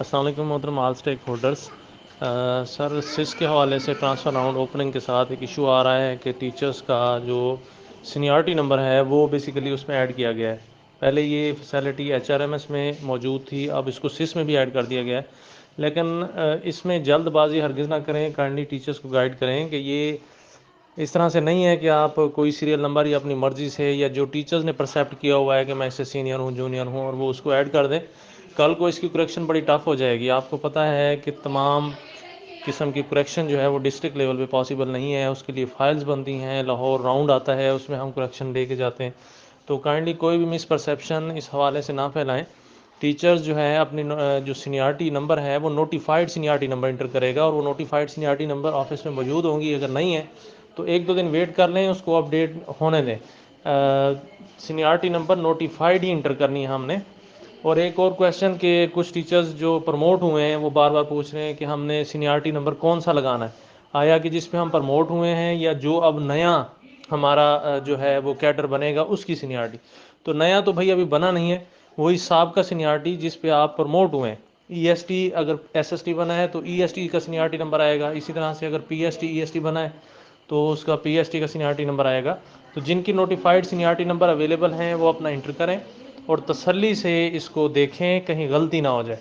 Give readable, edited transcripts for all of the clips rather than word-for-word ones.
अस्सलाम वालेकुम मोहतरम ऑल स्टेक होल्डर्स। सर सिस के हवाले से ट्रांसफ़र राउंड ओपनिंग के साथ एक इशू आ रहा है कि टीचर्स का जो सीनियरिटी नंबर है वो बेसिकली उसमें ऐड किया गया है। पहले ये फैसिलिटी एचआरएमएस में मौजूद थी, अब इसको सिस में भी ऐड कर दिया गया है। लेकिन इसमें जल्दबाजी हरगिज़ ना करें, काइंडली टीचर्स को गाइड करें कि ये इस तरह से नहीं है कि आप कोई सीरियल नंबर या अपनी मर्ज़ी से या जो टीचर्स ने परसेप्ट किया हुआ है कि मैं इससे सीनियर हूँ जूनियर हूँ और वो उसको ऐड कर दें। कल को इसकी करेक्शन बड़ी टफ़ हो जाएगी। आपको पता है कि तमाम किस्म की करेक्शन जो है वो डिस्ट्रिक्ट लेवल पे पॉसिबल नहीं है, उसके लिए फ़ाइल्स बनती हैं, लाहौर राउंड आता है, उसमें हम करेक्शन लेके जाते हैं। तो काइंडली कोई भी मिसपरसेप्शन इस हवाले से ना फैलाएं। टीचर्स जो है अपनी जो सीनियरिटी नंबर है वो नोटिफाइड सीनियरिटी नंबर इंटर करेगा और वो नोटिफाइड सीनियरिटी नंबर ऑफिस में मौजूद होंगी। अगर नहीं है तो एक दो दिन वेट कर लें, उसको अपडेट होने दें। सीनियरिटी नंबर नोटिफाइड ही इंटर करनी है हमने। और एक और क्वेश्चन कि कुछ टीचर्स जो प्रमोट हुए हैं वो बार बार पूछ रहे हैं कि हमने सीनियरिटी नंबर कौन सा लगाना है, आया कि जिस पे हम प्रमोट हुए हैं या जो अब नया हमारा जो है वो कैडर बनेगा उसकी सीनियरिटी। तो नया तो भाई अभी बना नहीं है, वही साहब का सीनियरिटी जिस पे आप प्रमोट हुए हैं। ईएसटी अगर एसएसटी बना है तो ईएसटी का सीनियरिटी नंबर आएगा, इसी तरह से अगर पीएसटी ईएसटी बना है तो उसका पीएसटी का सीनियरिटी नंबर आएगा। तो जिनकी नोटिफाइड सीनियरिटी नंबर अवेलेबल हैं वो अपना इंटर करें और तसल्ली से इसको देखें, कहीं गलती ना हो जाए।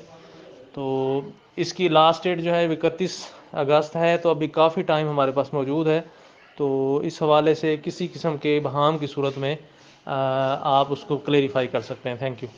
तो इसकी लास्ट डेट जो है 31 अगस्त है, तो अभी काफ़ी टाइम हमारे पास मौजूद है। तो इस हवाले से किसी किस्म के बहाम की सूरत में आप उसको क्लेरिफाई कर सकते हैं। Thank you.